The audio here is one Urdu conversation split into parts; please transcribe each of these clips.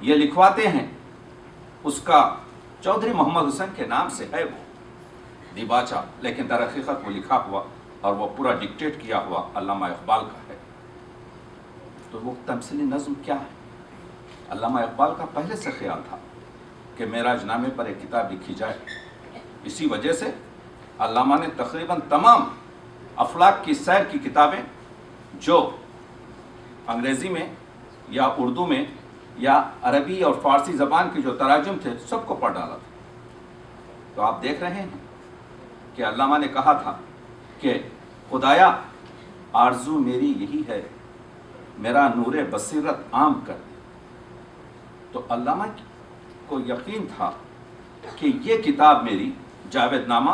یہ لکھواتے ہیں، اس کا چودھری محمد حسین کے نام سے ہے وہ دیباچہ، لیکن در حقیقت وہ لکھا ہوا اور وہ پورا ڈکٹیٹ کیا ہوا علامہ اقبال کا ہے۔ تو وہ تمثیلی نظم کیا ہے؟ علامہ اقبال کا پہلے سے خیال تھا کہ معراج نامے پر ایک کتاب لکھی جائے۔ اسی وجہ سے علامہ نے تقریباً تمام افلاک کی سیر کی کتابیں جو انگریزی میں یا اردو میں یا عربی اور فارسی زبان کے جو تراجم تھے سب کو پڑھ ڈالا تھا۔ تو آپ دیکھ رہے ہیں کہ علامہ نے کہا تھا کہ خدایا آرزو میری یہی ہے، میرا نور بصیرت عام کر دے۔ تو علامہ کو یقین تھا کہ یہ کتاب میری جاوید نامہ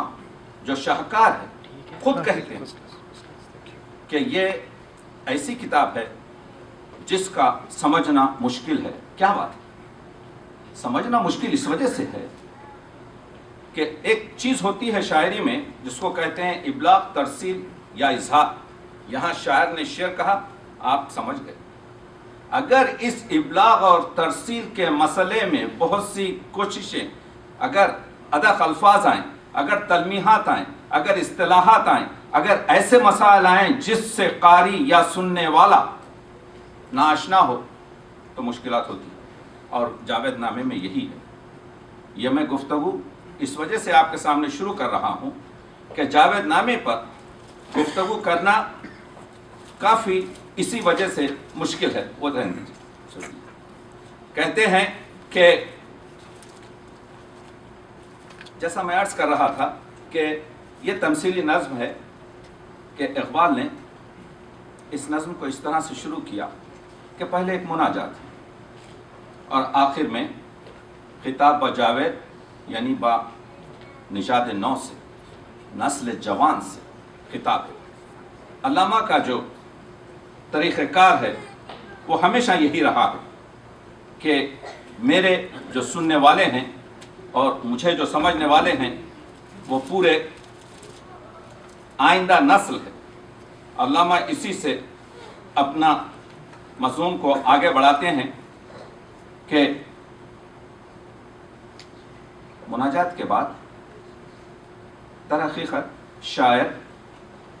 جو شاہکار ہے، خود کہتے ہیں کہ یہ ایسی کتاب ہے جس کا سمجھنا مشکل ہے۔ کیا بات ہے؟ سمجھنا مشکل اس وجہ سے ہے کہ ایک چیز ہوتی ہے شاعری میں جس کو کہتے ہیں ابلاغ، ترسیل یا اظہار۔ یہاں شاعر نے شعر کہا، آپ سمجھ گئے۔ اگر اس ابلاغ اور ترسیل کے مسئلے میں بہت سی کوششیں، اگر ادق الفاظ آئیں، اگر تلمیحات آئیں، اگر اصطلاحات آئیں، اگر ایسے مسائل آئیں جس سے قاری یا سننے والا ناآشنا ہو تو مشکلات ہوتی ہیں، اور جاوید نامے میں یہی ہے۔ یہ میں گفتگو اس وجہ سے آپ کے سامنے شروع کر رہا ہوں کہ جاوید نامے پر گفتگو کرنا کافی اسی وجہ سے مشکل ہے۔ وہ رہنے دیجیے۔ کہتے ہیں کہ جیسا میں عرض کر رہا تھا کہ یہ تمثیلی نظم ہے کہ اقبال نے اس نظم کو اس طرح سے شروع کیا کہ پہلے ایک مناجات ہے اور آخر میں خطاب با جاوید یعنی با نژاد نو سے، نسل جوان سے خطاب ہے۔ علامہ کا جو طریقہ کار ہے وہ ہمیشہ یہی رہا ہے کہ میرے جو سننے والے ہیں اور مجھے جو سمجھنے والے ہیں وہ پورے آئندہ نسل ہے۔ علامہ اسی سے اپنا مضمون کو آگے بڑھاتے ہیں کہ مناجات کے بعد در حقیقت شاعر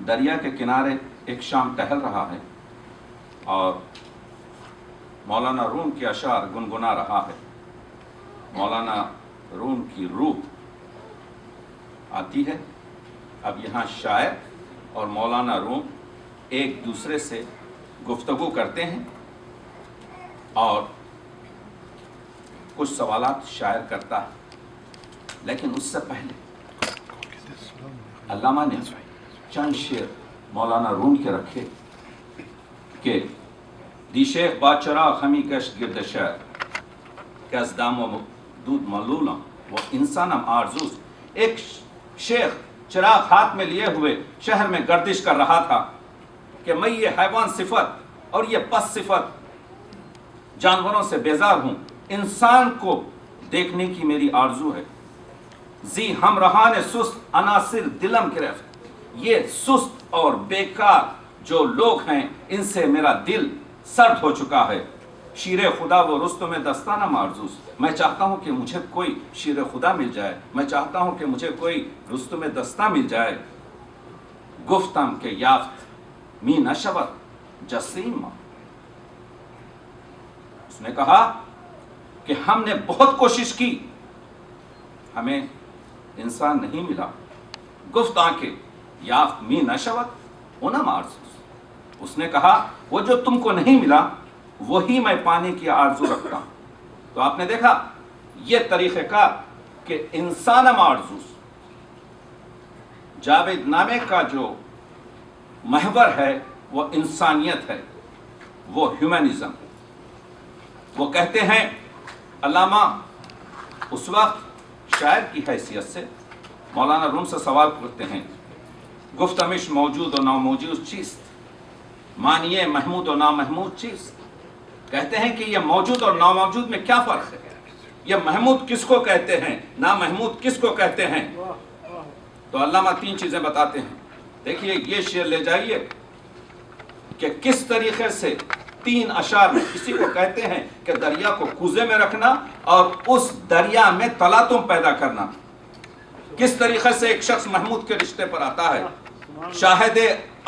دریا کے کنارے ایک شام ٹہل رہا ہے اور مولانا روم کے اشعار گنگنا رہا ہے۔ مولانا روم کی روح آتی ہے۔ اب یہاں شاعر اور مولانا روم ایک دوسرے سے گفتگو کرتے ہیں اور کچھ سوالات شاعر کرتا ہے، لیکن اس سے پہلے علامہ نے چند شعر مولانا روم کے رکھے کہ دی شیخ با چراغ ہمی گشت گرد شہر کہ از دام و دود ملولم وہ انسانم آرزوز۔ ایک شیخ چراغ ہاتھ میں لیے ہوئے شہر میں گردش کر رہا تھا کہ میں یہ حیوان صفت اور یہ پس صفت جانوروں سے بیزار ہوں، انسان کو دیکھنے کی میری آرزو ہے۔ زی ہمراہان سست عناصر دلم گرفت، یہ سست اور بیکار جو لوگ ہیں ان سے میرا دل سرد ہو چکا ہے۔ شیر خدا و رستم دستانم آرزوز، میں چاہتا ہوں کہ مجھے کوئی شیر خدا مل جائے، میں چاہتا ہوں کہ مجھے کوئی رستم دستہ مل جائے۔ گفتم کہ یافت می نشود جسیم، اس نے کہا کہ ہم نے بہت کوشش کی، ہمیں انسان نہیں ملا۔ گفت آنکھیں یافت می نشود اونم آرزوز، اس نے کہا وہ جو تم کو نہیں ملا وہی میں پانے کی آرزو رکھتا ہوں۔ تو آپ نے دیکھا یہ طریقہ کار کہ انسانم آرزوز، جاوید نامے کا جو محور ہے وہ انسانیت ہے، وہ ہیومنزم۔ وہ کہتے ہیں علامہ اس وقت شاعر کی حیثیت سے مولانا روم سے سوال کرتے ہیں، گفتمش موجود و ناموجود چیست، مانیے محمود و نامحمود چیست۔ کہتے ہیں کہ یہ موجود اور ناموجود میں کیا فرق ہے، یہ محمود کس کو کہتے ہیں، نامحمود کس کو کہتے ہیں۔ تو علامہ تین چیزیں بتاتے ہیں۔ دیکھیے یہ شعر لے جائیے کہ کس طریقے سے 3 اشعار میں. اسی کو کہتے ہیں کہ دریا کو کوزے میں رکھنا اور اس دریا میں تلاطم پیدا کرنا. کس طریقے سے ایک شخص محمود کے رشتے پر آتا ہے. شاہد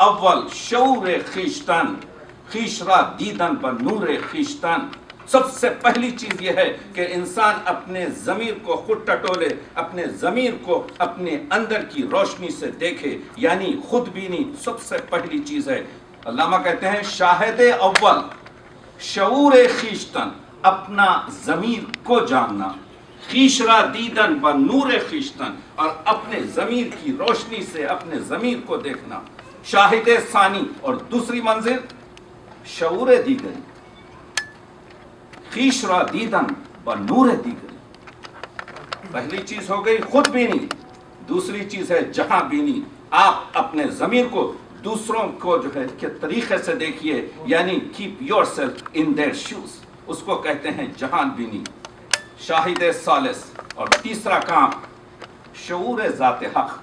اول شعور خیشتن، خیش را دیدن بر نور خیشتن. سب سے پہلی چیز یہ ہے کہ انسان اپنے ضمیر کو خود ٹٹولے، اپنے ضمیر کو اپنے اندر کی روشنی سے دیکھے، یعنی خود بینی سب سے پہلی چیز ہے. علامہ کہتے ہیں شاہد اول شعور خیشتن، اپنا ضمیر کو جاننا، خیش را دیدن بر نور خیشتن، اور اپنے ضمیر کی روشنی سے اپنے ضمیر کو دیکھنا. شاہد ثانی، اور دوسری منزل شعور دیگری، خیش را دیدن بر نور دیگری. پہلی چیز ہو گئی خود بینی، دوسری چیز ہے جہاں بینی. آپ اپنے ضمیر کو دوسروں کو جو ہے کہ طریقے سے دیکھیے، یعنی keep yourself in their shoes, اس کو کہتے ہیں جہان بینی. شاہد ثالث، اور تیسرا کام شعور ذات حق،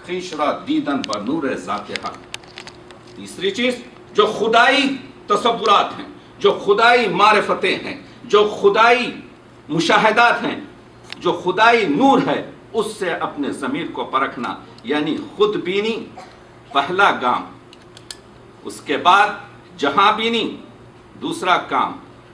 خیش را دیدن بر نور ذات حق. تیسری چیز جو خدائی تصورات ہیں، جو خدائی معرفتیں ہیں، جو خدائی مشاہدات ہیں، جو خدائی نور ہے، اس سے اپنے ضمیر کو پرکھنا، یعنی خود بینی پہلا کام. اس کے بعد جہاں بینی دوسرا کام،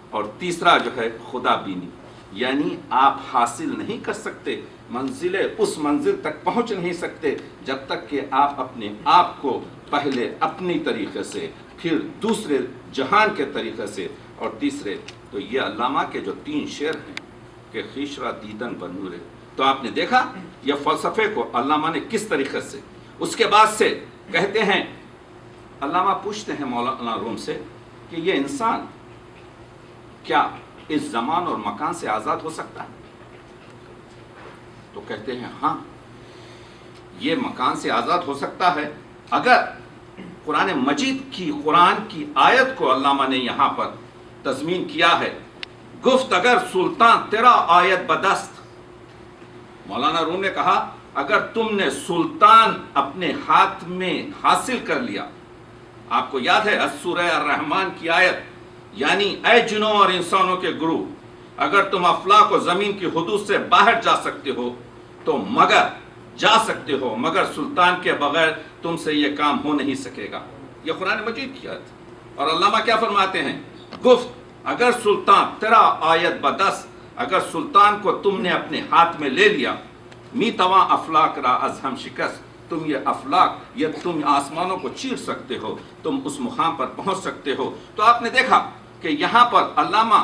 اور تیسرا جو ہے خدا بینی. یعنی آپ حاصل نہیں کر سکتے اس منزل تک پہنچ نہیں سکتے جب تک کہ آپ اپنے آپ کو پہلے اپنی طریقے سے، پھر دوسرے جہان کے طریقے سے، اور تیسرے. تو یہ علامہ کے جو 3 شعر ہیں کہ خیش را دیدن بر نور. تو آپ نے دیکھا یہ فلسفے کو علامہ نے کس طریقے سے. اس کے بعد سے کہتے ہیں، علامہ پوچھتے ہیں مولانا روم سے کہ یہ انسان کیا اس زمان اور مکان سے آزاد ہو سکتا ہے؟ تو کہتے ہیں ہاں، یہ مکان سے آزاد ہو سکتا ہے اگر قرآن مجید کی آیت کو علامہ نے یہاں پر تضمین کیا ہے. گفت اگر سلطان تیرا آیت بدست، مولانا روم نے کہا اگر تم نے سلطان اپنے ہاتھ میں حاصل کر لیا. آپ کو یاد ہے سورہ الرحمن کی آیت، یعنی اے جنوں اور انسانوں کے گروہ، اگر تم افلاک و زمین کی حدود سے باہر جا سکتے ہو تو مگر سلطان کے بغیر تم سے یہ کام ہو نہیں سکے گا. یہ قرآن مجید کی آیت. اور علامہ کیا فرماتے ہیں؟ گفت اگر سلطان تیرا آیت بدس، اگر سلطان کو تم نے اپنے ہاتھ میں لے لیا، می تواں افلاک را از ہم شکست، تم یہ افلاک، یہ تم آسمانوں کو چیر سکتے ہو، تم اس مقام پر پہنچ سکتے ہو. تو آپ نے دیکھا کہ یہاں پر علامہ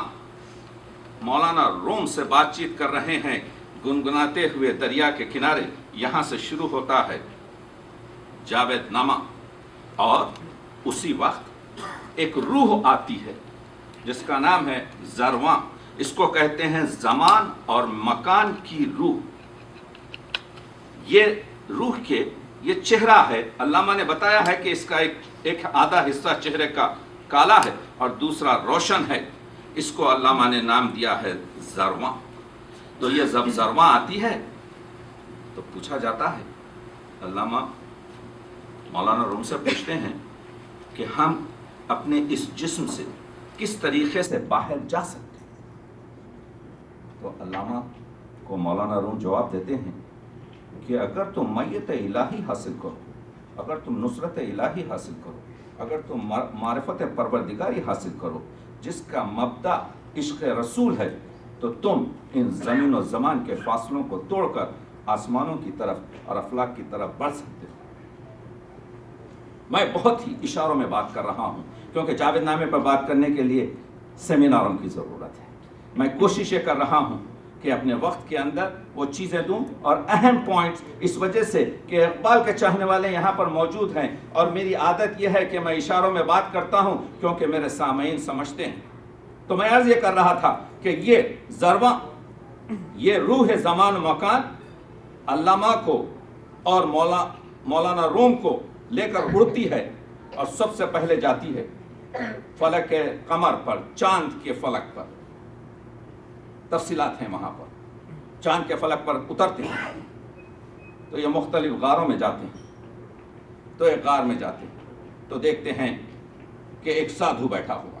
مولانا روم سے بات چیت کر رہے ہیں گنگناتے ہوئے دریا کے کنارے. یہاں سے شروع ہوتا ہے جاوید نامہ، اور اسی وقت ایک روح آتی ہے جس کا نام ہے زرواں. اس کو کہتے ہیں زمان اور مکان کی روح. یہ روح کے یہ چہرہ ہے. علامہ نے بتایا ہے کہ اس کا ایک آدھا حصہ چہرے کا کالا ہے اور دوسرا روشن ہے. اس کو علامہ نے نام دیا ہے زرواں. تو یہ جب زرواں آتی ہے تو پوچھا جاتا ہے، علامہ مولانا روم سے پوچھتے ہیں کہ ہم اپنے اس جسم سے کس طریقے سے باہر جا سکتے ہیں. تو علامہ کو مولانا روم جواب دیتے ہیں کہ اگر تم میت الہی حاصل کرو، اگر تم نصرت الہی حاصل کرو، اگر تم معرفت پروردگاری حاصل کرو جس کا مبدأ عشق رسول ہے، تو تم ان زمین و زمان کے فاصلوں کو توڑ کر آسمانوں کی طرف اور افلاک کی طرف بڑھ سکتے ہو. میں بہت ہی اشاروں میں بات کر رہا ہوں کیونکہ جاوید نامے پر بات کرنے کے لیے سیمیناروں کی ضرورت ہے. میں کوشش یہ کر رہا ہوں کہ اپنے وقت کے اندر وہ چیزیں دوں، اور اہم پوائنٹس اس وجہ سے کہ اقبال کے چاہنے والے یہاں پر موجود ہیں اور میری عادت یہ ہے کہ میں اشاروں میں بات کرتا ہوں کیونکہ میرے سامعین سمجھتے ہیں. تو میں عرض یہ کر رہا تھا کہ یہ زرواں، یہ روح زمان و مکان علامہ کو اور مولانا روم کو لے کر اڑتی ہے اور سب سے پہلے جاتی ہے فلک قمر پر، چاند کے فلک پر. تفصیلات ہیں وہاں پر. چاند کے فلک پر اترتے ہیں تو یہ مختلف غاروں میں جاتے ہیں. تو ایک غار میں جاتے ہیں تو دیکھتے ہیں کہ ایک سادھو بیٹھا ہوا.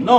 9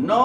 9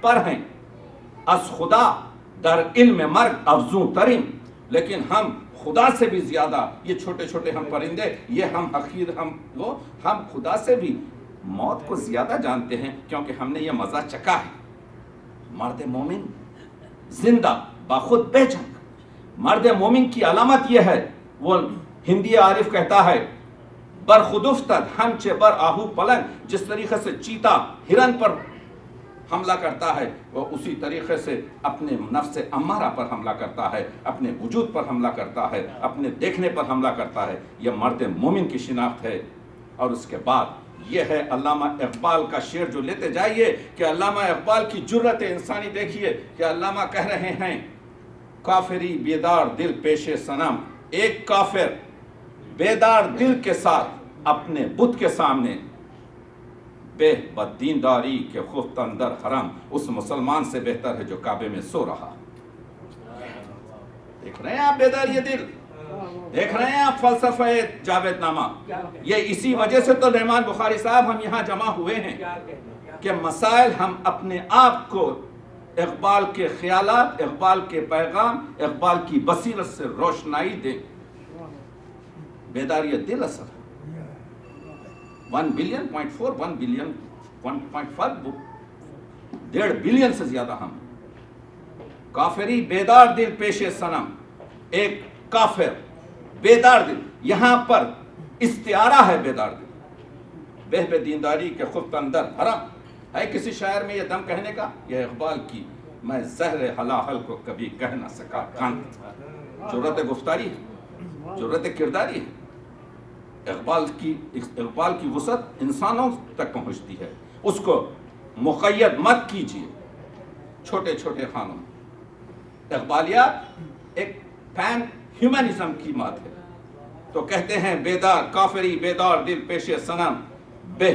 پر ہیں، از خدا در علم مرگ افزوں ترین، لیکن ہم خدا سے بھی زیادہ، یہ چھوٹے چھوٹے ہم پرندے، یہ ہم حقیر، ہم خدا سے بھی موت کو زیادہ جانتے ہیں، کیونکہ ہم نے یہ مزہ چکھا ہے۔ مرد مومن زندہ باخود بے جنگ، مرد مومن کی علامت یہ ہے، وہ ہندی عارف کہتا ہے برخودفتد ہمچے بر آہو پلنگ، جس طریقے سے چیتا ہرن پر حملہ کرتا ہے وہ اسی طریقے سے اپنے نفس امارہ پر حملہ کرتا ہے، اپنے وجود پر حملہ کرتا ہے، اپنے دیکھنے پر حملہ کرتا ہے۔ یہ مرد مومن کی شناخت ہے۔ اور اس کے بعد یہ ہے علامہ اقبال کا شعر جو لیتے جائیے کہ علامہ اقبال کی جرت انسانی دیکھیے کہ علامہ کہہ رہے ہیں کافری بیدار دل پیش صنم، ایک کافر بیدار دل کے ساتھ اپنے بت کے سامنے بے بدینداری کے خفت اندر حرم، اس مسلمان سے بہتر ہے جو کعبے میں سو رہا۔ دیکھ رہے ہیں آپ بیدار یہ دل، دیکھ رہے ہیں آپ فلسفہ جاوید نامہ۔ یہ اسی وجہ سے تو رحمان بخاری صاحب ہم یہاں جمع ہوئے ہیں کہ مسائل ہم اپنے آپ کو اقبال کے خیالات، اقبال کے پیغام، اقبال کی بصیرت سے روشنائی دیں۔ بیداری دل اثر 1 بلین 0.4 1 بلین 1.5 1.5 بلین سے زیادہ ہم۔ کافری بیدار دل پیش صنم، ایک کافر بیدار دل، یہاں پر استعارہ ہے بیدار دل، بے دینداری کے خفت اندر حرم ہے کسی شاعر میں یہ دم کہنے کا؟ یہ اقبال کی میں زہر حلاحل کو کبھی کہہ نہ سکا کانت، جرت گفتاری ہے، جرت کرداری ہے۔ اقبال کی وسعت انسانوں تک پہنچتی ہے، اس کو مقید مت کیجیے چھوٹے چھوٹے خانوں۔ اقبالیات ایک پین ہیومنزم کی بات ہے، تو کہتے ہیں بیدار کافری بیدار دل پیش صنم، بے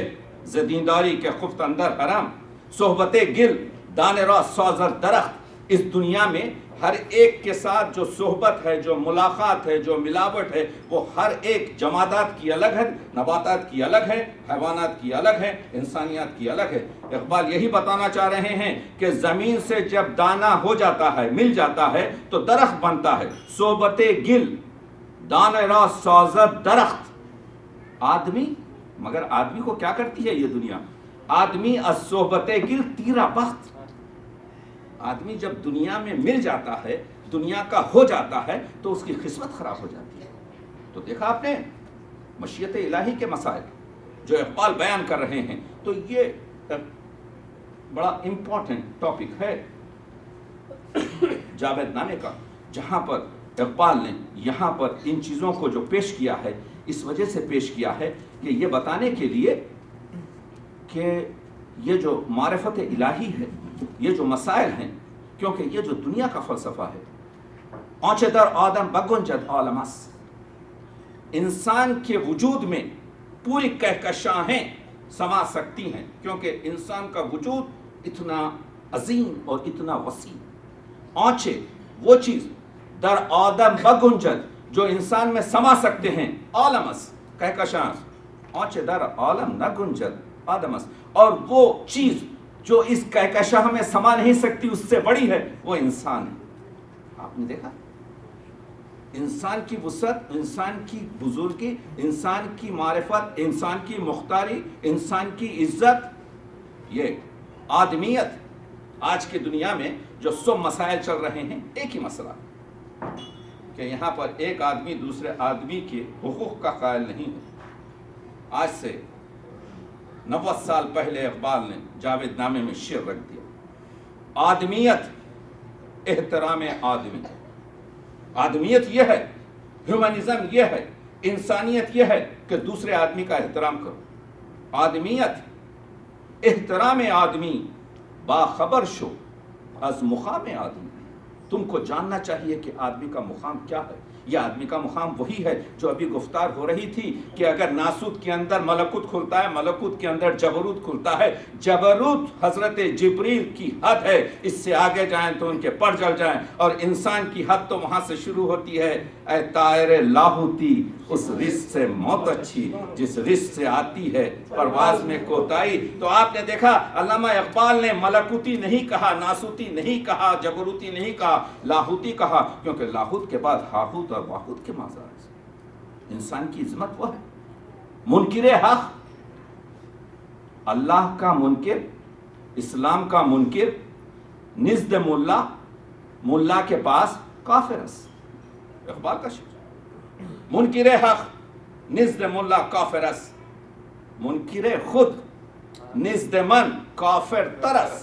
زدینداری کے خفت اندر حرم، صحبت گل دانے را سازر درخت۔ اس دنیا میں ہر ایک کے ساتھ جو صحبت ہے، جو ملاقات ہے، جو ملاوٹ ہے، وہ ہر ایک جمادات کی الگ ہے، نباتات کی الگ ہے، حیوانات کی الگ ہے، انسانیات کی الگ ہے۔ اقبال یہی بتانا چاہ رہے ہیں کہ زمین سے جب دانہ ہو جاتا ہے، مل جاتا ہے تو درخت بنتا ہے۔ صحبت گل دانے را سازد درخت، آدمی، مگر آدمی کو کیا کرتی ہے یہ دنیا؟ آدمی از صحبت گل تیرا بخت، آدمی جب دنیا میں مل جاتا ہے، دنیا کا ہو جاتا ہے تو اس کی قسمت خراب ہو جاتی ہے۔ تو دیکھا آپ نے مشیت الہی کے مسائل جو اقبال بیان کر رہے ہیں، تو یہ بڑا امپورٹنٹ ٹاپک ہے جاوید نامے کا، جہاں پر اقبال نے یہاں پر ان چیزوں کو جو پیش کیا ہے، اس وجہ سے پیش کیا ہے کہ یہ بتانے کے لیے کہ یہ جو معرفت الہی ہے، یہ جو مسائل ہیں، کیونکہ یہ جو دنیا کا فلسفہ ہے، آنچے در آدم بگنجد عالمس، انسان کے وجود میں پوری کہکشاہیں سما سکتی ہیں، کیونکہ انسان کا وجود اتنا عظیم اور اتنا وسیع۔ آنچے وہ چیز در آدم بگنجد جو انسان میں سما سکتے ہیں، عالمس کہکشاں، آنچے در عالم نہ گنجد آدمس، اور وہ چیز جو اس کہکشاں میں سما نہیں سکتی اس سے بڑی ہے، وہ انسان ہے۔ آپ نے دیکھا انسان کی وسعت، انسان کی بزرگی، انسان کی معرفت، انسان کی مختاری، انسان کی عزت، یہ آدمیت۔ آج کی دنیا میں جو سب مسائل چل رہے ہیں، ایک ہی مسئلہ کہ یہاں پر ایک آدمی دوسرے آدمی کے حقوق کا قائل نہیں ہے۔ آج سے 90 سال پہلے اقبال نے جاوید نامے میں شعر رکھ دیا، آدمیت احترام آدمی۔ آدمیت یہ ہے، ہیومنزم یہ ہے، انسانیت یہ ہے کہ دوسرے آدمی کا احترام کرو۔ آدمیت احترام آدمی، باخبر شو از مقام آدمی۔ تم کو جاننا چاہیے کہ آدمی کا مقام کیا ہے، یہ آدمی کا مقام وہی ہے جو ابھی گفتار ہو رہی تھی کہ اگر ناسوت کے اندر ملکوت کھلتا ہے، ملکوت کے اندر جبروت کھلتا ہے، جبروت حضرت جبریل کی حد ہے، اس سے آگے جائیں تو ان کے پر جل جائیں، اور انسان کی حد تو وہاں سے شروع ہوتی ہے، اے طائر لاہوتی اس رزق سے موت اچھی جس رزق سے آتی ہے پرواز میں کوتاہی۔ تو آپ نے دیکھا علامہ اقبال نے ملکوتی نہیں کہا، ناسوتی نہیں کہا، جبروتی نہیں کہا، لاہوتی کہا، کیونکہ لاہوت کے بعد ہاہوت اور واہوت کے ماذا ہے۔ انسان کی عظمت وہ ہے۔ منکر حق، اللہ کا منکر، اسلام کا منکر، نزد ملا، ملا کے پاس کافرس، اقبال کا شعر۔ منکر حق نزد ملا کافرس، منکر خود نزد من کافر ترس۔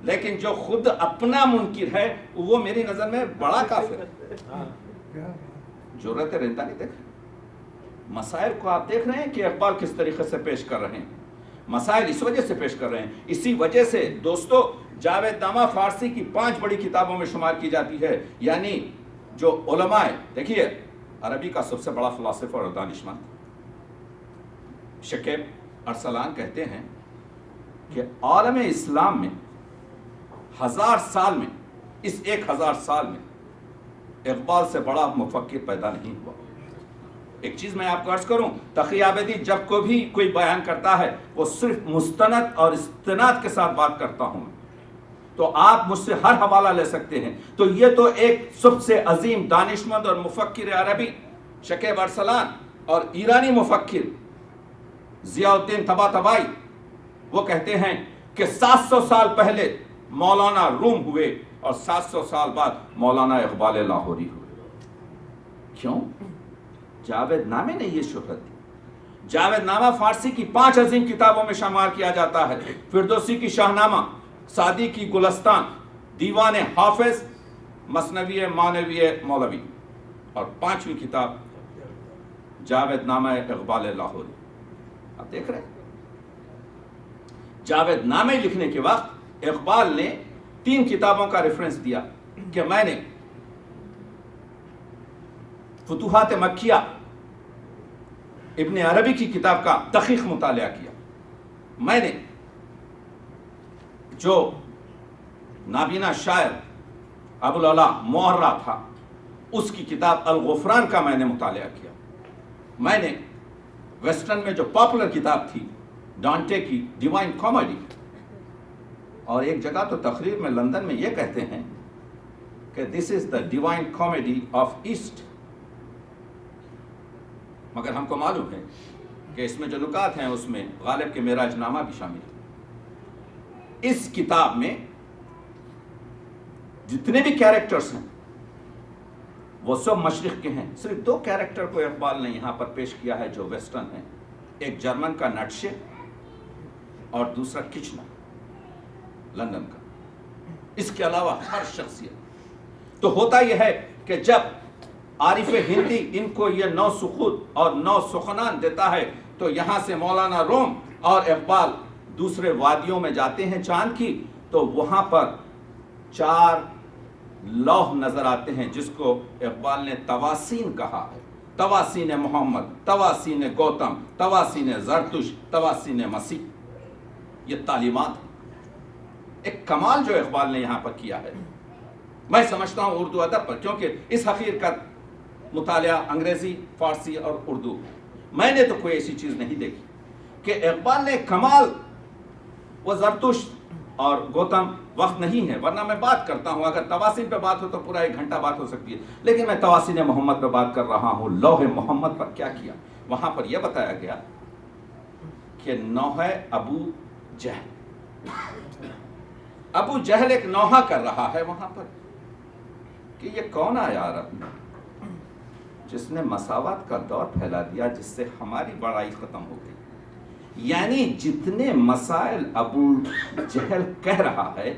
لیکن جو خود اپنا منکر ہے وہ میری نظر میں بڑا کافر ہے۔ جرأت رندہ نہیں دیکھ رہے، مسائل کو آپ دیکھ رہے ہیں کہ اقبال کس طریقے سے پیش کر رہے ہیں۔ مسائل اس وجہ سے پیش کر رہے ہیں، اسی وجہ سے دوستو جاوید نامہ فارسی کی 5 بڑی کتابوں میں شمار کی جاتی ہے۔ یعنی جو علماء، دیکھیے عربی کا سب سے بڑا فلاسفر اور دانشمند شکیب ارسلان کہتے ہیں کہ عالم اسلام میں 1000 سال میں، اس 1000 سال میں اقبال سے بڑا مفکر پیدا نہیں ہوا۔ ایک چیز میں آپ کو عرض کروں، تقی عابدی جب کو بھی کوئی بیان کرتا ہے وہ صرف مستند اور استناد کے ساتھ بات کرتا ہوں میں، تو آپ مجھ سے ہر حوالہ لے سکتے ہیں۔ تو یہ تو ایک سب سے عظیم دانشمند اور مفکر عربی شکیب ارسلان، اور ایرانی مفکر ضیاء الدین طباطبائی، وہ کہتے ہیں کہ 700 سال پہلے مولانا روم ہوئے اور 700 سال بعد مولانا اقبال لاہوری ہوئے۔ کیوں؟ جاوید نامے نے یہ شہرت دی۔ جاوید نامہ فارسی کی 5 عظیم کتابوں میں شمار کیا جاتا ہے، فردوسی کی شاہنامہ، سعدی کی گلستان، دیوان حافظ، مثنوی مانوی مولوی، اور 5ویں کتاب جاوید نامہ اقبال لاہوری۔ آپ دیکھ رہے ہیں جاوید نامے لکھنے کے وقت اقبال نے 3 کتابوں کا ریفرنس دیا کہ میں نے فتوحات مکیہ ابن عربی کی کتاب کا دقیق مطالعہ کیا، میں نے جو نابینا شاعر ابوالعلا محرہ تھا اس کی کتاب الغفران کا میں نے مطالعہ کیا، میں نے ویسٹرن میں جو پاپولر کتاب تھی ڈانٹے کی ڈیوائن کامیڈی، اور ایک جگہ تو تقریر میں لندن میں یہ کہتے ہیں کہ this is the divine comedy of east, مگر ہم کو معلوم ہے کہ اس میں جو نکات ہیں اس میں غالب کے معراج نامہ بھی شامل ہے۔ اس کتاب میں جتنے بھی کیریکٹرز ہیں وہ سب مشرق کے ہیں، صرف 2 کیریکٹر کو اقبال نے یہاں پر پیش کیا ہے جو ویسٹرن ہیں، ایک جرمن کا نٹشے اور دوسرا کچنر لندن کا، اس کے علاوہ ہر شخصیت۔ تو ہوتا یہ ہے کہ جب عارف ہندی ان کو یہ 9 سخوت اور 9 سخنان دیتا ہے تو یہاں سے مولانا روم اور اقبال دوسرے وادیوں میں جاتے ہیں چاند کی، تو وہاں پر 4 لوح نظر آتے ہیں جس کو اقبال نے تواسین کہا ہے، تواسین محمد، تواسین گوتم، تواسین زرتش، تواسین مسیح۔ یہ تعلیمات ایک کمال جو اقبال نے یہاں پر کیا ہے۔ میں سمجھتا ہوں اردو ادب پر، کیونکہ اس حقیر کا مطالعہ انگریزی، فارسی اور اردو، میں نے تو کوئی ایسی چیز نہیں دیکھی کہ اقبال نے کمال، وہ زرتش اور گوتم وقت نہیں ہے، ورنہ میں بات کرتا ہوں، اگر تواسین پہ بات ہو تو پورا 1 گھنٹہ بات ہو سکتی ہے، لیکن میں تواسین محمد پہ بات کر رہا ہوں۔ لوح محمد پر کیا کیا؟ وہاں پر یہ بتایا گیا کہ نوحہ ابو جہل، ابو جہل ایک نوحہ کر رہا ہے وہاں پر کہ یہ کون آیا عرب میں جس نے مساوات کا دور پھیلا دیا، جس سے ہماری بڑائی ختم ہو گئی۔ یعنی جتنے مسائل ابو جہل کہہ رہا ہے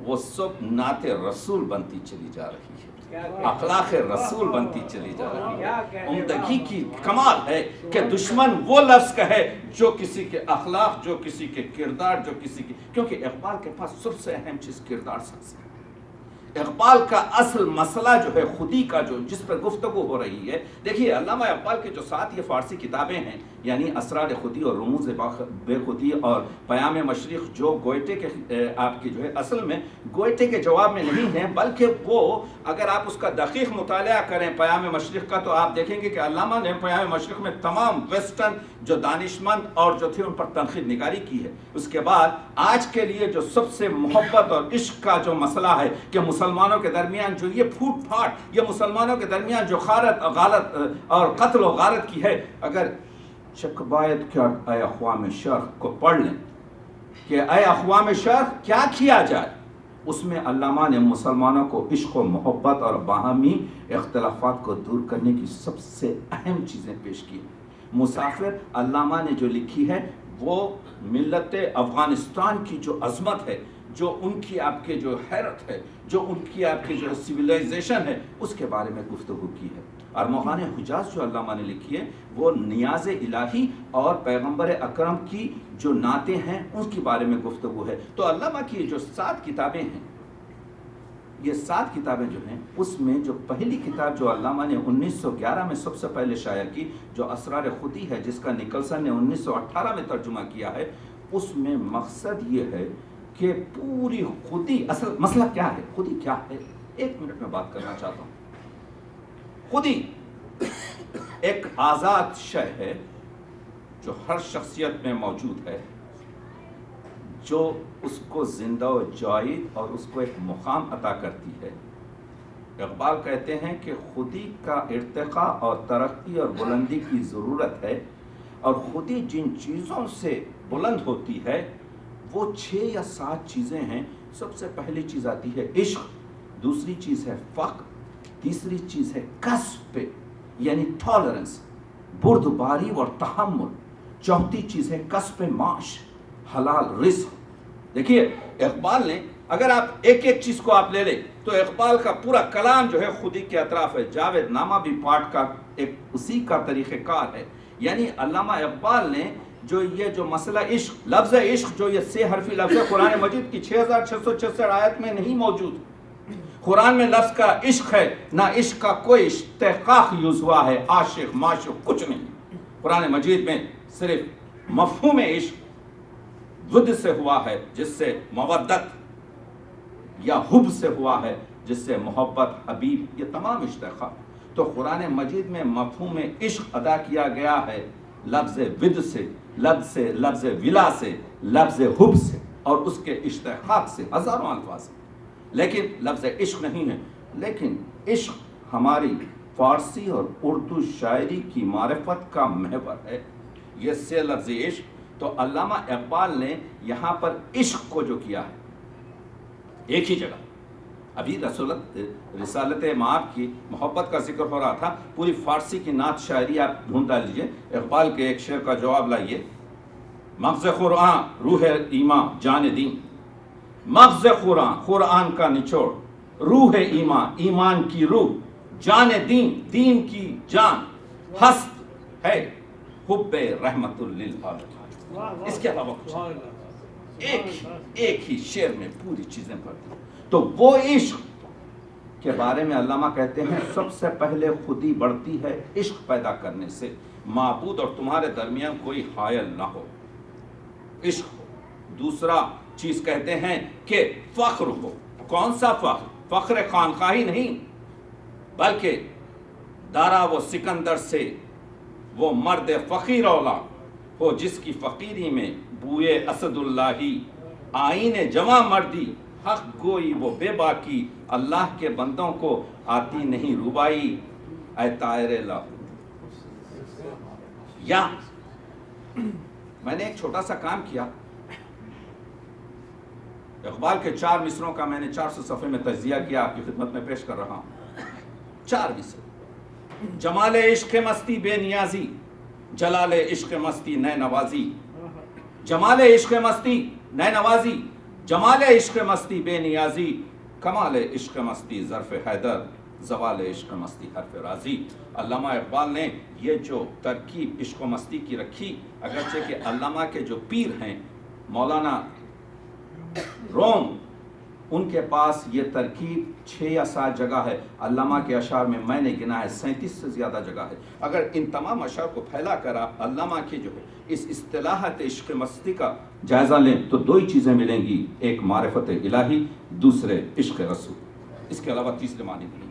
وہ سب نعت رسول بنتی چلی جا رہی ہے، اخلاق رسول بنتی چلی جا رہی ہے۔ عمدگی کی کمال ہے کہ دشمن وہ لفظ کہے جو کسی کے اخلاق، جو کسی کے کردار، جو کسی کی، کیونکہ اقبال کے پاس سب سے اہم چیز کردار ساز ہے۔ اقبال کا اصل مسئلہ جو ہے خودی کا جو جس پر گفتگو ہو رہی ہے، دیکھیے علامہ اقبال کے جو 7 یہ فارسی کتابیں ہیں، یعنی اسرار خودی اور رموز بے خودی اور پیام مشرق، جو گوئٹے کے آپ کی جو ہے اصل میں گوئٹے کے جواب میں نہیں ہیں، بلکہ وہ اگر آپ اس کا دقیق مطالعہ کریں پیام مشرق کا، تو آپ دیکھیں گے کہ علامہ نے پیام مشرق میں تمام ویسٹرن جو دانشمند اور جو تھے ان پر تنقید نگاری کی ہے۔ اس کے بعد آج کے لیے جو سب سے محبت اور عشق کا جو مسئلہ ہے کہ مسلمانوں کے درمیان جو یہ پھوٹ پھاٹ، یہ مسلمانوں کے درمیان جو غارت اور قتل و غارت کی ہے، اگر شکبایت کیا اے اقوام شرق کو پڑھ لیں کہ اے اقوام شرق کیا کیا جائے، اس میں علامہ نے مسلمانوں کو عشق و محبت اور باہمی اختلافات کو دور کرنے کی سب سے اہم چیزیں پیش کی۔ مسافر علامہ نے جو لکھی ہے وہ ملت افغانستان کی جو عظمت ہے، جو ان کی آپ کے جو حیرت ہے، جو ان کی آپ کی جو سویلائزیشن ہے، اس کے بارے میں گفتگو کی ہے۔ ارمغان حجاز جو علامہ نے لکھی ہے وہ نیاز الہی اور پیغمبر اکرم کی جو نعتیں ہیں ان کے بارے میں گفتگو ہے۔ تو علامہ کی جو 7 کتابیں ہیں، یہ 7 کتابیں جو ہیں، اس میں جو پہلی کتاب جو علامہ نے 1911 میں سب سے پہلے شائع کی، جو اسرار خودی ہے، جس کا نکلسن نے 1918 میں ترجمہ کیا ہے، اس میں مقصد یہ ہے کہ پوری خودی، اصل مسئلہ کیا ہے، خودی کیا ہے، 1 منٹ میں بات کرنا چاہتا ہوں۔ خودی ایک آزاد شے ہے جو ہر شخصیت میں موجود ہے، جو اس کو زندہ و جاوید اور اس کو ایک مقام عطا کرتی ہے۔ اقبال کہتے ہیں کہ خودی کا ارتقاء اور ترقی اور بلندی کی ضرورت ہے، اور خودی جن چیزوں سے بلند ہوتی ہے وہ 6 یا 7 چیزیں ہیں۔ سب سے پہلی چیز آتی ہے عشق، دوسری چیز ہے فقر، تیسری چیز ہے کسب یعنی ٹالرنس، بردباری اور تحمل، چوتھی چیز ہے کسب معاش، حلال رزق۔ دیکھیے اقبال نے، اگر آپ ایک ایک چیز کو آپ لے لیں تو اقبال کا پورا کلام جو ہے خودی کے اطراف ہے۔ جاوید نامہ بھی پاٹ کا ایک اسی کا طریقہ کار ہے۔ یعنی علامہ اقبال نے جو یہ جو مسئلہ عشق، لفظ عشق جو یہ 6 حرفی لفظ ہے، قرآن مجید کی 6666 آیت میں نہیں موجود۔ قرآن میں لفظ کا عشق ہے، نہ عشق کا کوئی اشتقاق یوز ہوا ہے، عاشق معشوق کچھ نہیں۔ قرآن مجید میں صرف مفہوم عشق ود سے ہوا ہے، جس سے مودت، یا حب سے ہوا ہے جس سے محبت، حبیب، یہ تمام اشتقاق۔ تو قرآن مجید میں مفہوم عشق ادا کیا گیا ہے لفظ ود سے، لفظ ولا سے، لفظ حب سے، اور اس کے اشتقاق سے، ہزاروں الفاظ ہیں، لیکن لفظ عشق نہیں ہے۔ لیکن عشق ہماری فارسی اور اردو شاعری کی معرفت کا محور ہے، یہ 6 لفظ عشق۔ تو علامہ اقبال نے یہاں پر عشق کو جو کیا ہے ایک ہی جگہ، ابھی رسالت مآب کی محبت کا ذکر ہو رہا تھا، پوری فارسی کی نعت شاعری آپ ڈھونڈ ڈالیجئے، اقبال کے ایک شعر کا جواب لائیے۔ مغز قرآن روح ایمان جان دین، مغز قرآن کا نچوڑ، روح ایمان کی روح، جان دین کی جان، ہست ہے حب رحمت للعالمین۔ اس کے علاوہ کچھ ایک ہی شعر میں پوری چیزیں بھر دی۔ تو وہ عشق کے بارے میں علامہ کہتے ہیں سب سے پہلے خودی بڑھتی ہے عشق پیدا کرنے سے، معبود اور تمہارے درمیان کوئی حائل نہ ہو، عشق ہو۔ دوسرا چیز کہتے ہیں کہ فخر ہو۔ کون سا فخر؟ فخر خانقاہی نہیں، بلکہ دارا و سکندر سے وہ مرد فقیر اولاد ہو جس کی فقیری میں بوئے اسد اللہی، آئین جمع مردی، حق گوئی وہ بے باکی، اللہ کے بندوں کو آتی نہیں روبائی، اے طائر لاہو۔ یا میں نے ایک چھوٹا سا کام کیا، اقبال کے 4 مصروں کا میں نے 400 صفحے میں تجزیہ کیا، آپ کی خدمت میں پیش کر رہا ہوں۔ 4 مصر: جمال عشق مستی بے نیازی، جلال عشق مستی نئے نوازی، جمال عشق مستی نئے نوازی، جمال عشق مستی بے نیازی، کمال عشق مستی ظرف حیدر، زوال عشق مستی حرف راضی۔ علامہ اقبال نے یہ جو ترکیب عشق و مستی کی رکھی، اگرچہ کہ علامہ کے جو پیر ہیں مولانا روم ان کے پاس یہ ترکیب 6 یا 7 جگہ ہے. علامہ کے اشعار میں میں نے گنا ہے 37 سے زیادہ جگہ ہے. اگر ان تمام اشعار کو پھیلا کر آپ علامہ کے جو ہے اس اصطلاحات عشق مستی کا جائزہ لیں تو 2 ہی چیزیں ملیں گی، ایک معرفت الہی، دوسرے عشق رسول. اس کے علاوہ تیسرے معنی نہیں.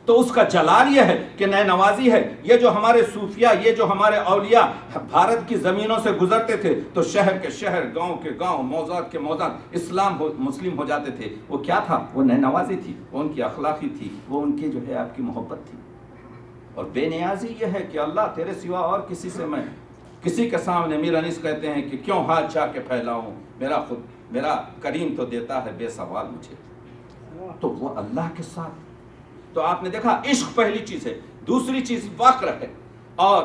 تو اس کا جلال یہ ہے کہ نئے نوازی ہے. یہ جو ہمارے صوفیاء، یہ جو ہمارے اولیاء بھارت کی زمینوں سے گزرتے تھے تو شہر کے شہر، گاؤں کے گاؤں، موضوعات کے موضوعات مسلم ہو جاتے تھے. وہ کیا تھا؟ وہ نئے نوازی تھی، وہ ان کی اخلاقی تھی، وہ ان کی جو ہے آپ کی محبت تھی. اور بے نیازی یہ ہے کہ اللہ تیرے سوا اور کسی سے میں کسی کے سامنے میر انیس کہتے ہیں کہ کیوں ہاتھ جا کے پھیلاؤں، میرا کریم تو دیتا ہے بے سوال مجھے. تو وہ اللہ کے ساتھ. تو آپ نے دیکھا عشق پہلی چیز ہے، دوسری چیز فقر ہے، اور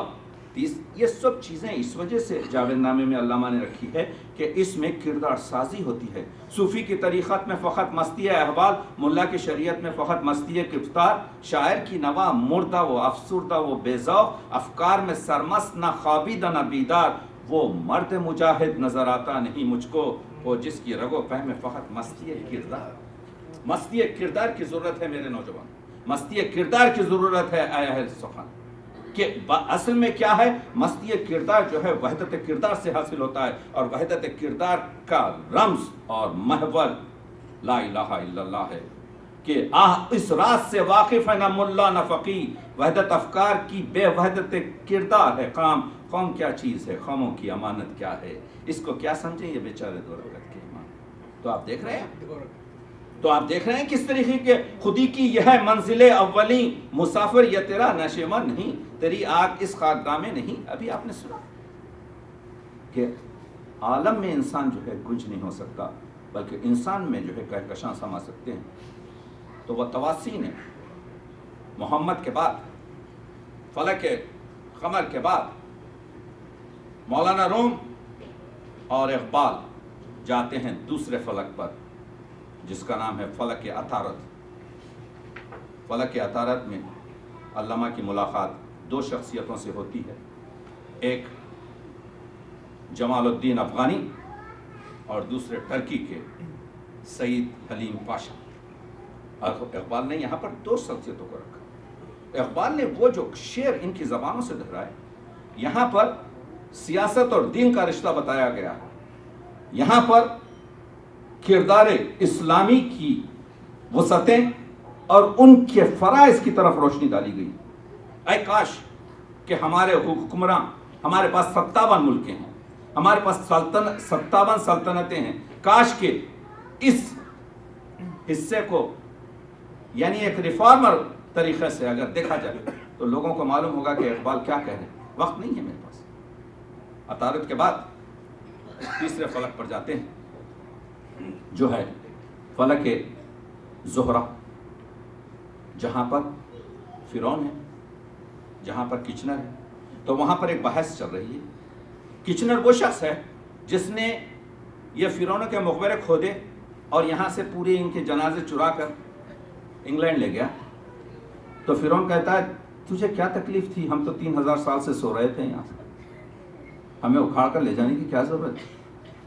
یہ سب چیزیں اس وجہ سے جاوید نامے میں علامہ نے رکھی ہے کہ اس میں کردار سازی ہوتی ہے. صوفی کی طریقت میں فقط مستی احوال، ملا کی شریعت میں فقط مستی گفتار، شاعر کی نوا مردہ و افسردہ و بے ذوق، افکار میں سرمست نہ خوابیدہ نہ بیدار، وہ مرد مجاہد نظر آتا نہیں مجھ کو، وہ جس کی رگ و فہم میں فقط مستی کردار. مستی کردار کی ضرورت ہے میرے نوجوان، مستی کردار کی ضرورت ہے اے اہل سخن. کہ اصل میں کیا ہے؟ مستی کردار جو ہے وحدت کردار سے حاصل ہوتا ہے، اور وحدت کردار کا رمز اور محور لا الہ الا اللہ ہے. کہ اس راز سے واقف ہے نہ ملا نہ فقیہ، وحدت افکار کی بے وحدت کردار ہے قام. قوم کیا چیز ہے، قوموں کی امانت کیا ہے، اس کو کیا سمجھیں یہ بیچارے دو رکعت کے امام. تو آپ دیکھ رہے ہیں کس طریقے کے خودی کی یہ ہے منزل اولی، مسافر یہ تیرا نشیمن نہیں، تیری آگ اس خاکداں میں نہیں. ابھی آپ نے سنا کہ عالم میں انسان جو ہے کچھ نہیں ہو سکتا، بلکہ انسان میں جو ہے کہکشاں سما سکتے ہیں. تو وہ تواسین ہے. محمد کے بعد، فلک قمر کے بعد مولانا روم اور اقبال جاتے ہیں دوسرے فلک پر، جس کا نام ہے فلک عطارد. فلک عطارد میں علامہ کی ملاقات 2 شخصیتوں سے ہوتی ہے، ایک جمال الدین افغانی اور دوسرے ٹرکی کے سعید حلیم پاشا. اقبال نے یہاں پر 2 شخصیتوں کو رکھا. اقبال نے وہ جو شعر ان کی زبانوں سے دہرائے، یہاں پر سیاست اور دین کا رشتہ بتایا گیا ہے، یہاں پر کردار اسلامی کی وسعتیں اور ان کے فرائض کی طرف روشنی ڈالی گئی. اے کاش کہ ہمارے حکمراں، ہمارے پاس 57 ملکیں ہیں، ہمارے پاس 57 سلطنتیں ہیں، کاش کہ اس حصے کو یعنی ایک ریفارمر طریقے سے اگر دیکھا جائے تو لوگوں کو معلوم ہوگا کہ اقبال کیا کہہ رہے ہیں. وقت نہیں ہے میرے پاس. عطارد کے بعد تیسرے فلک پر جاتے ہیں جو ہے فلک زہرہ، جہاں پر فرعون ہے، جہاں پر کچنر ہے. تو وہاں پر ایک بحث چل رہی ہے. کچنر وہ شخص ہے جس نے یہ فرعون کے مقبرے کھودے اور یہاں سے پورے ان کے جنازے چرا کر انگلینڈ لے گیا. تو فرعون کہتا ہے تجھے کیا تکلیف تھی، ہم تو 3000 سال سے سو رہے تھے یہاں سے، ہمیں اکھاڑ کر لے جانے کی کیا ضرورت ہے.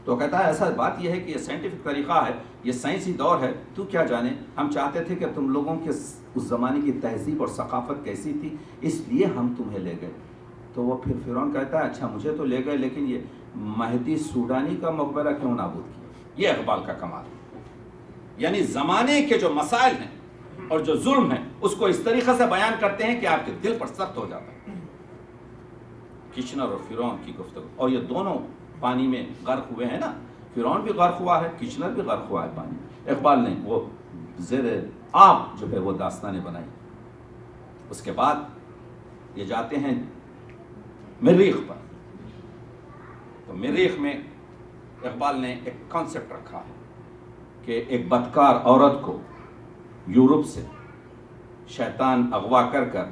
تو کہتا ہے ایسا بات یہ ہے کہ یہ سائنٹیفک طریقہ ہے، یہ سائنسی دور ہے، تو کیا جانے، ہم چاہتے تھے کہ تم لوگوں کے اس زمانے کی تہذیب اور ثقافت کیسی تھی، اس لیے ہم تمہیں لے گئے. تو وہ پھر فرعون کہتا ہے اچھا مجھے تو لے گئے، لیکن یہ مہدی سوڈانی کا مقبرہ کیوں نابود کیا. یہ اقبال کا کمال ہے. یعنی زمانے کے جو مسائل ہیں اور جو ظلم ہیں اس کو اس طریقے سے بیان کرتے ہیں کہ آپ کے دل پر سخت ہو جاتا ہے. کچنر اور فرعون کی گفتگو، اور یہ دونوں پانی میں غرق ہوئے ہیں نا، فرعون بھی غرق ہوا ہے، کچنر بھی غرق ہوا ہے پانی. اقبال نے وہ زیر آب جو ہے وہ داستانیں بنائی. اس کے بعد یہ جاتے ہیں مریخ پر. تو مریخ میں اقبال نے ایک کانسیپٹ رکھا ہے کہ ایک بدکار عورت کو یورپ سے شیطان اغوا کر کر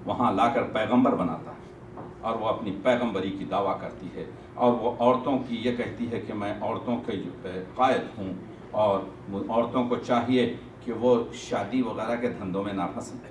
وہاں لا کر پیغمبر بناتا ہے، اور وہ اپنی پیغمبری کی دعویٰ کرتی ہے، اور وہ عورتوں کی یہ کہتی ہے کہ میں عورتوں کے قائد ہوں، اور عورتوں کو چاہیے کہ وہ شادی وغیرہ کے دھندوں میں نہ پھنسیں.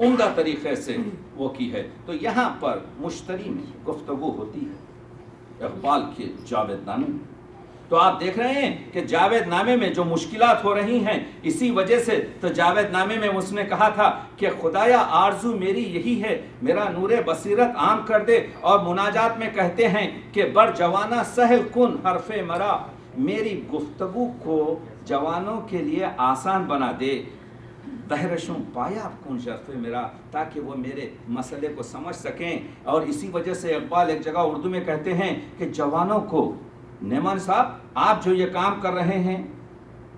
عمدہ طریقے سے وہ کی ہے. تو یہاں پر مشتری میں گفتگو ہوتی ہے اقبال کے جاوید نامے میں. تو آپ دیکھ رہے ہیں کہ جاوید نامے میں جو مشکلات ہو رہی ہیں اسی وجہ سے تو جاوید نامے میں اس نے کہا تھا کہ خدایا آرزو میری یہی ہے میرا نور بصیرت عام کر دے. اور مناجات میں کہتے ہیں کہ بر جوانا سہل کن حرف مرا، میری گفتگو کو جوانوں کے لیے آسان بنا دے. بہرشوں پایا کن شرف میرا، تاکہ وہ میرے مسئلے کو سمجھ سکیں. اور اسی وجہ سے اقبال ایک جگہ اردو میں کہتے ہیں کہ جوانوں کو، نعمان صاحب آپ جو یہ کام کر رہے ہیں،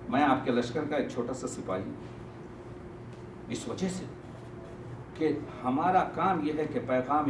میں آپ کے لشکر کا ایک چھوٹا سا سپاہی ہوں، اس وجہ سے کہ ہمارا کام یہ ہے کہ پیغام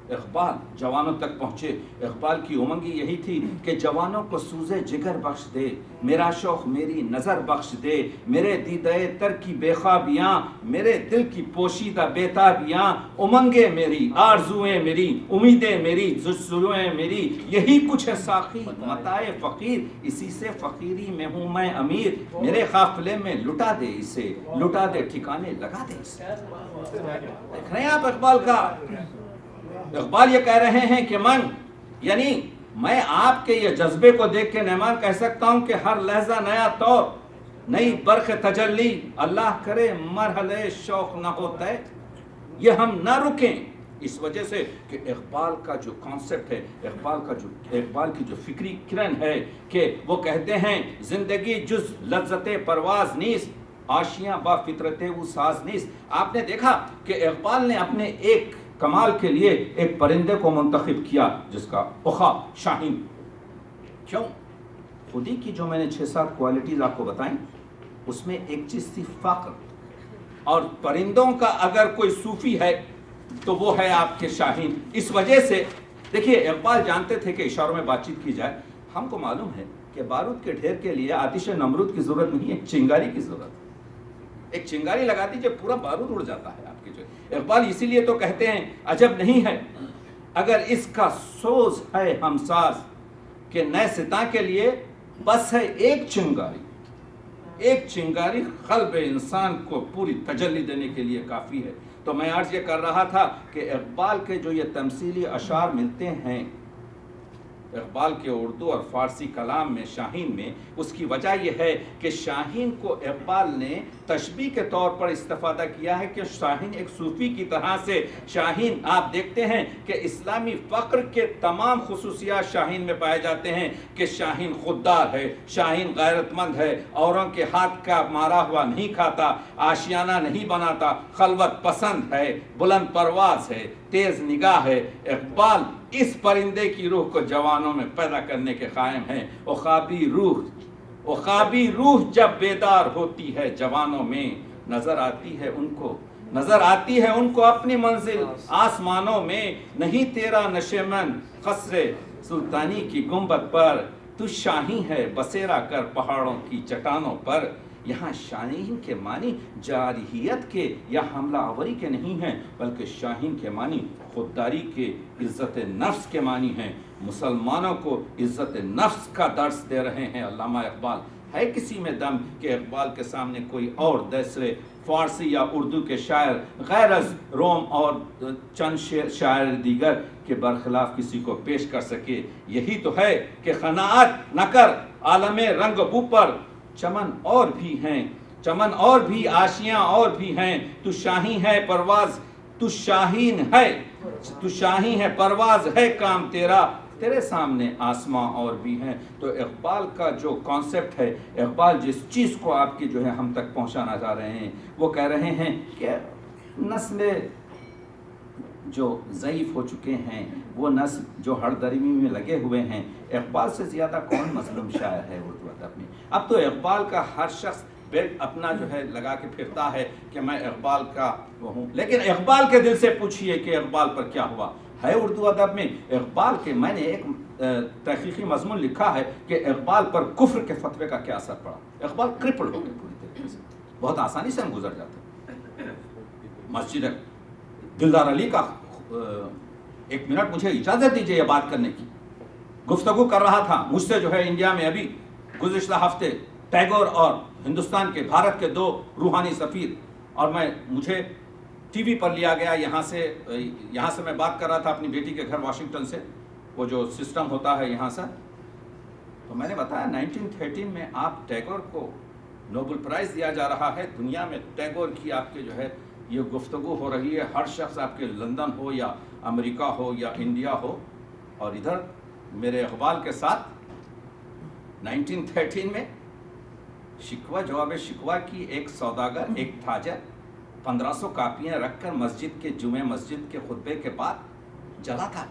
اقبال جوانوں تک پہنچے. اقبال کی امنگی یہی تھی کہ جوانوں کو سوزے جگر بخش دے، میرا شوق میری نظر بخش دے، میرے دیدے تر کی بے خوابیاں، میرے دل کی پوشیدہ بیتابیاں، امنگیں میری، آرزویں میری، امیدیں میری، جستجویں میری، یہی کچھ ہے ساقی متاع فقیر، اسی سے فقیری میں ہوں میں امیر، میرے قافلے میں لٹا دے اسے، لٹا دے ٹھکانے لگا دے اسے. دیکھ رہے ہیں آپ اقبال کا. اقبال یہ کہہ رہے ہیں کہ یعنی میں آپ کے یہ جذبے کو دیکھ کے نعمان کہہ سکتا ہوں کہ ہر لحظہ نیا طور، نئی برق تجلی، اللہ کرے مرحلے شوق نہ ہوتا ہے، یہ ہم نہ رکیں. اس وجہ سے کہ اقبال کا جو کانسیپٹ ہے، اقبال کی جو فکری کرن ہے کہ وہ کہتے ہیں زندگی جز لذت پرواز نیست، آشیاں با فطرت وہ ساز نیست. آپ نے دیکھا کہ اقبال نے اپنے ایک کمال کے لیے ایک پرندے کو منتخب کیا جس کا اخا شاہین. کیوں؟ خودی کی جو میں نے 6-7 کوالٹیز آپ کو بتائیں، اس میں ایک چیز تھی فقر. اور پرندوں کا اگر کوئی صوفی ہے تو وہ ہے آپ کے شاہین. اس وجہ سے دیکھیے اقبال جانتے تھے کہ اشاروں میں بات چیت کی جائے. ہم کو معلوم ہے کہ بارود کے ڈھیر کے لیے آتش نمرود کی ضرورت نہیں ہے، چنگاری کی ضرورت ہے. ایک چنگاری لگا دیجیے پورا بارود اڑ جاتا ہے آپ کے. جو اقبال اسی لیے تو کہتے ہیں عجب نہیں ہے اگر اس کا سوز ہے ہمساز، کہ نئے ستا کے لیے بس ہے ایک چنگاری. ایک چنگاری قلب انسان کو پوری تجلی دینے کے لیے کافی ہے. تو میں عرض یہ کر رہا تھا کہ اقبال کے جو یہ تمثیلی اشعار ملتے ہیں اقبال کے اردو اور فارسی کلام میں شاہین میں، اس کی وجہ یہ ہے کہ شاہین کو اقبال نے تشبیہ کے طور پر استفادہ کیا ہے کہ شاہین ایک صوفی کی طرح سے. شاہین آپ دیکھتے ہیں کہ اسلامی فقر کے تمام خصوصیات شاہین میں پائے جاتے ہیں کہ شاہین خوددار ہے، شاہین غیرت مند ہے، اوروں کے ہاتھ کا مارا ہوا نہیں کھاتا، آشیانہ نہیں بناتا، خلوت پسند ہے، بلند پرواز ہے، تیز نگاہ ہے. اقبال اس پرندے کی روح کو جوانوں میں پیدا کرنے کے قائم ہیں. عقابی روح جب بیدار ہوتی ہے جوانوں میں، نظر آتی ہے ان کو اپنی منزل آسمانوں میں. نہیں تیرا نشیمن قصر سلطانی کی گنبد پر، تو شاہین ہے بسیرا کر پہاڑوں کی چٹانوں پر. یہاں شاہین کے معنی جارحیت کے یا حملہ آوری کے نہیں ہیں، بلکہ شاہین کے معنی خودداری کے، عزت نفس کے معنی ہیں. مسلمانوں کو عزت نفس کا درس دے رہے ہیں علامہ اقبال. ہے کسی میں دم کہ اقبال کے سامنے کوئی اور دوسرے فارسی یا اردو کے شاعر غیر از روم اور چند شاعر دیگر کے برخلاف کسی کو پیش کر سکے؟ یہی تو ہے کہ قناعت نہ کر عالم رنگ بو پر، چمن اور بھی ہیں، چمن اور بھی، آشیاں اور بھی ہیں. تو شاہین ہے پرواز، تو شاہین ہے پرواز ہے کام تیرا، تیرے سامنے آسماں اور بھی ہیں. تو اقبال کا جو کانسیپٹ ہے، اقبال جس چیز کو آپ کی جو ہے ہم تک پہنچانا چاہ رہے ہیں، وہ کہہ رہے ہیں کہ نسل جو ضعیف ہو چکے ہیں، وہ نسل جو ہر درمی میں لگے ہوئے ہیں، اقبال سے زیادہ کون مظلوم شاعر ہے اردو ادب میں؟ اب تو اقبال کا ہر شخص بیلٹ اپنا جو ہے لگا کے پھرتا ہے کہ میں اقبال کا وہ ہوں. لیکن اقبال کے دل سے پوچھئے کہ اقبال پر کیا ہوا ہے اردو ادب میں. اقبال کے، میں نے ایک تحقیقی مضمون لکھا ہے کہ اقبال پر کفر کے فتوے کا کیا اثر پڑا. اقبال کرپل ہو گئے پوری طریقے سے، بہت آسانی سے ہم گزر جاتے ہیں. مسجد دلدار علی کا ایک منٹ مجھے اجازت دیجیے یہ بات کرنے کی. گفتگو کر رہا تھا مجھ سے جو ہے انڈیا میں ابھی گزشتہ ہفتے ٹیگور اور ہندوستان کے، بھارت کے 2 روحانی سفیر، اور مجھے ٹی وی پر لیا گیا. یہاں سے میں بات کر رہا تھا اپنی بیٹی کے گھر واشنگٹن سے, وہ جو سسٹم ہوتا ہے یہاں سے, تو میں نے بتایا 1913 میں آپ ٹیگور کو نوبل پرائز دیا جا رہا ہے. دنیا میں ٹیگور کی آپ کے جو ہے یہ گفتگو ہو رہی ہے, ہر شخص آپ کے لندن ہو یا امریکہ ہو یا انڈیا ہو, اور ادھر میرے اقبال کے ساتھ 1913 میں شکوہ جواب شکوہ کی ایک سوداگر, ایک تاجر 1500 کاپیاں رکھ کر مسجد کے جمعہ مسجد کے خطبے کے بعد جلا تھا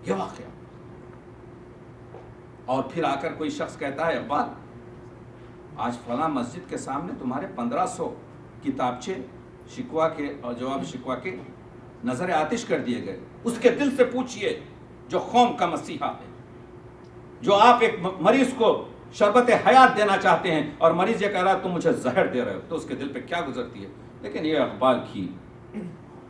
یہ واقعہ. اور پھر آ کر کوئی شخص کہتا ہے اقبال آج فلاں مسجد کے سامنے تمہارے 1500 کتابچے شکوہ کے اور جواب شکوہ کے نظر آتش کر دیے گئے. اس کے دل سے پوچھئے جو قوم کا مسیحا ہے, جو آپ ایک مریض کو شربت حیات دینا چاہتے ہیں اور مریض یہ کہہ رہا ہے تم مجھے زہر دے رہے ہو, تو اس کے دل پہ کیا گزرتی ہے. لیکن یہ اقبال کی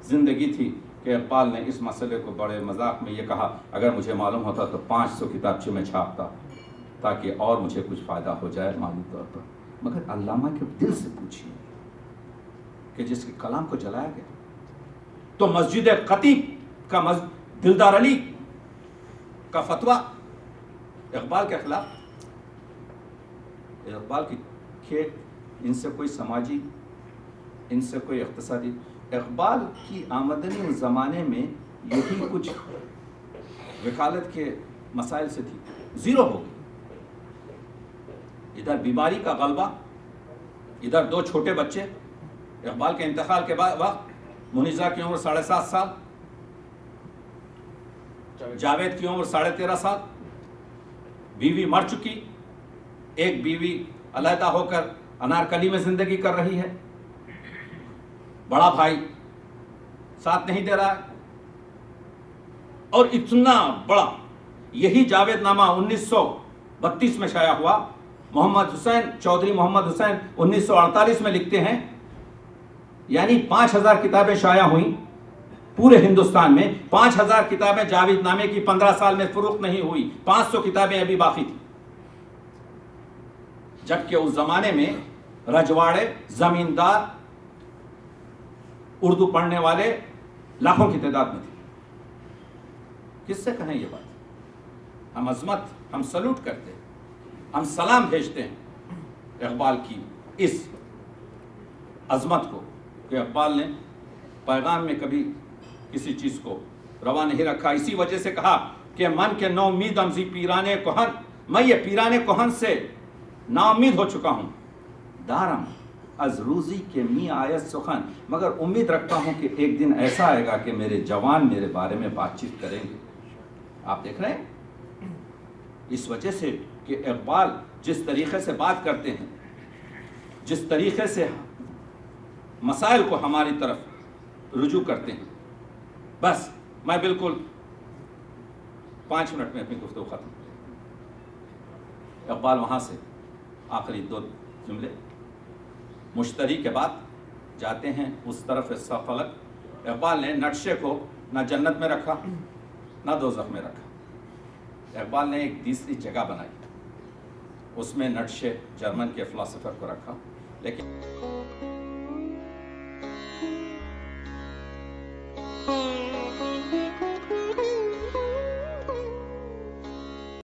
زندگی تھی کہ اقبال نے اس مسئلے کو بڑے مذاق میں یہ کہا اگر مجھے معلوم ہوتا تو 500 کتابچے میں چھاپتا تاکہ اور مجھے کچھ فائدہ ہو جائے مالی طور پر. مگر علامہ کے دل سے پوچھیے کہ جس کے کلام کو جلایا گیا تو مسجد خطیب کا دلدار علی کا فتویٰ اقبال کے خلاف. اقبال کی کھیت ان سے کوئی سماجی, ان سے کوئی اقتصادی. اقبال کی آمدنی اس زمانے میں یہی کچھ وکالت کے مسائل سے تھی, زیرو ہو گئی. ادھر بیماری کا غلبہ, ادھر 2 چھوٹے بچے. اقبال کے انتقال کے بعد وقت منیزہ کی عمر 7.5 سال, جاوید کی عمر 13.5 سال, بیوی مر چکی, ایک بیوی علیحدہ ہو کر انارکلی میں زندگی کر رہی ہے, بڑا بھائی ساتھ نہیں دے رہا ہے. اور اتنا بڑا یہی جاوید نامہ 1932 میں شائع ہوا. محمد حسین چودھری محمد حسین 1948 میں لکھتے ہیں, یعنی 5000 کتابیں شائع ہوئیں پورے ہندوستان میں. 5000 کتابیں جاوید نامے کی 15 سال میں فروخت نہیں ہوئی, 500 کتابیں ابھی باقی تھیں. جبکہ اس زمانے میں رجواڑے, زمیندار, اردو پڑھنے والے لاکھوں کی تعداد میں تھے. کس سے کہیں یہ بات؟ ہم عظمت, ہم سلوٹ کرتے ہیں, ہم سلام بھیجتے ہیں اقبال کی اس عظمت کو کہ اقبال نے پیغام میں کبھی کسی چیز کو روا نہیں رکھا. اسی وجہ سے کہا کہ من کے نو امیدم زی پیرانے کوہن, میں یہ پیرانے کوہن سے نا امید ہو چکا ہوں. دارم از روزی کے می آیت سخن, مگر امید رکھتا ہوں کہ ایک دن ایسا آئے گا کہ میرے جوان میرے بارے میں بات چیت کریں گے. آپ دیکھ رہے ہیں اس وجہ سے کہ اقبال جس طریقے سے بات کرتے ہیں, جس طریقے سے مسائل کو ہماری طرف رجوع کرتے ہیں. بس میں بالکل 5 منٹ میں اپنی گفتگو ختم. اقبال وہاں سے آخری 2 جملے مشتری کے بعد جاتے ہیں اس طرف فلک. اقبال نے نٹشے کو نہ جنت میں رکھا نہ دوزخ میں رکھا. اقبال نے ایک تیسری جگہ بنائی, اس میں نٹشے جرمن کے فلاسفر کو رکھا. لیکن